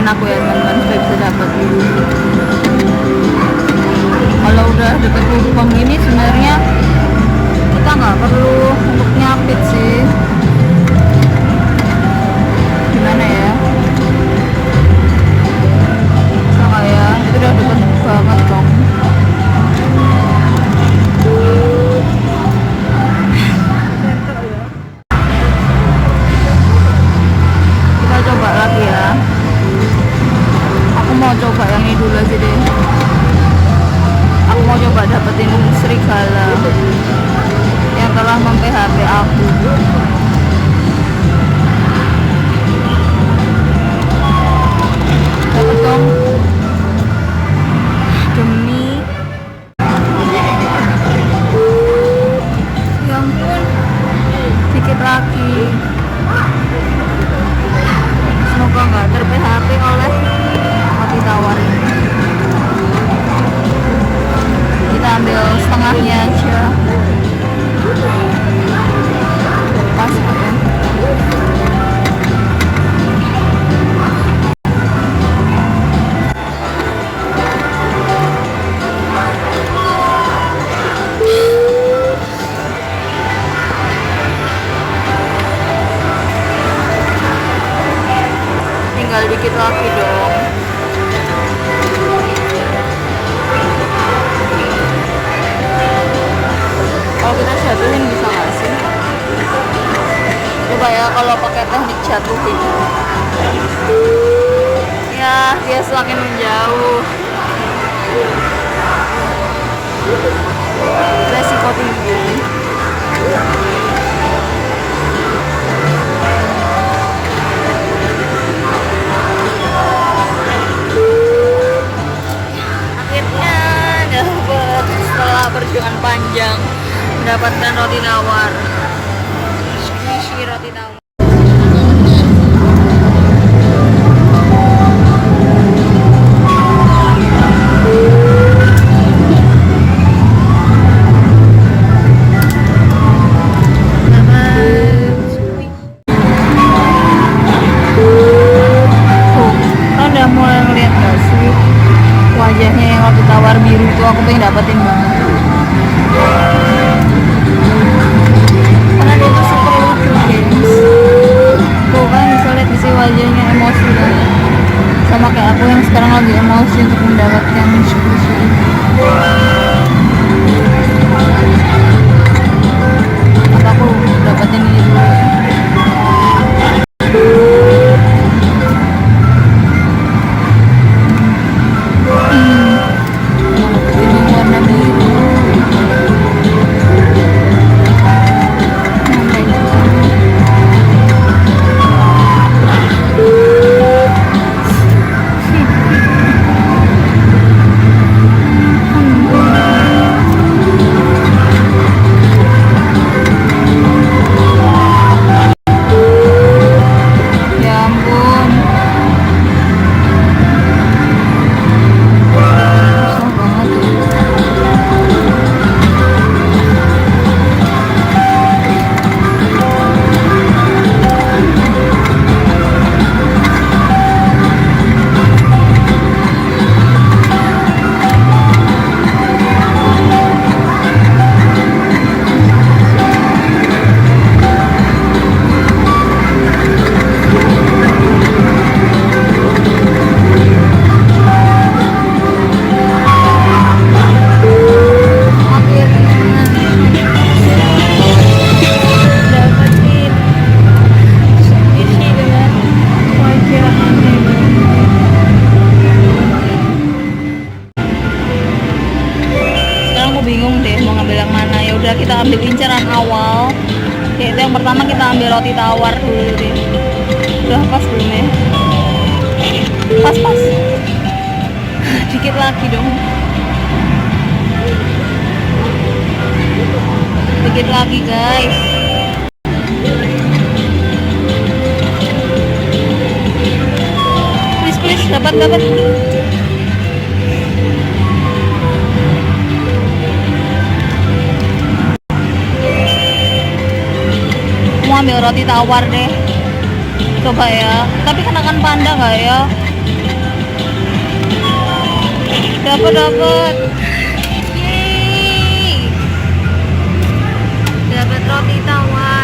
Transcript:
doain aku ya teman-teman supaya bisa dapat. Kalau udah deket kupon gini sebenarnya kita nggak perlu untuk nyapit sih, gimana ya, sama ya itu udah deket banget dong. Kita coba lagi ya, aku mau coba yang ini dulu aja deh. Aku mau coba dapetin serigala yang telah mem-PHP aku. Dapet dong, demi ya ampun, dikit lagi. Semoga nggak ter-PHP oleh roti tawar ini. Kita ambil setengahnya aja, pas ya. Tinggal dikit lagi dong. Kalau kita jatuhin bisa nggak sih? Coba ya kalau pakai teknik jatuhin. Ya, dia semakin menjauh. Resiko tinggi. Akhirnya dapat setelah perjuangan panjang mendapatkan roti tawar. Squishy roti tawar. Udah mulai ngeliat gak sih wajahnya yang roti tawar biru itu, aku pengen dapetin banget karena dia tuh super lucu guys. Tuh kan bisa lihat di sini wajahnya emosi banget, sama kayak aku yang sekarang lagi emosi untuk mendapatkan squishy ini. Maka aku dapetin ini dulu. Kita ambil inceran awal, yaitu yang pertama kita ambil roti tawar dulu deh. Udah pas belum ya? Pas dikit lagi dong, dikit lagi guys. Please dapat. Mau ambil roti tawar deh, coba ya. Tapi kenakan panda nggak ya? Dapat. Yeay. Dapat roti tawar.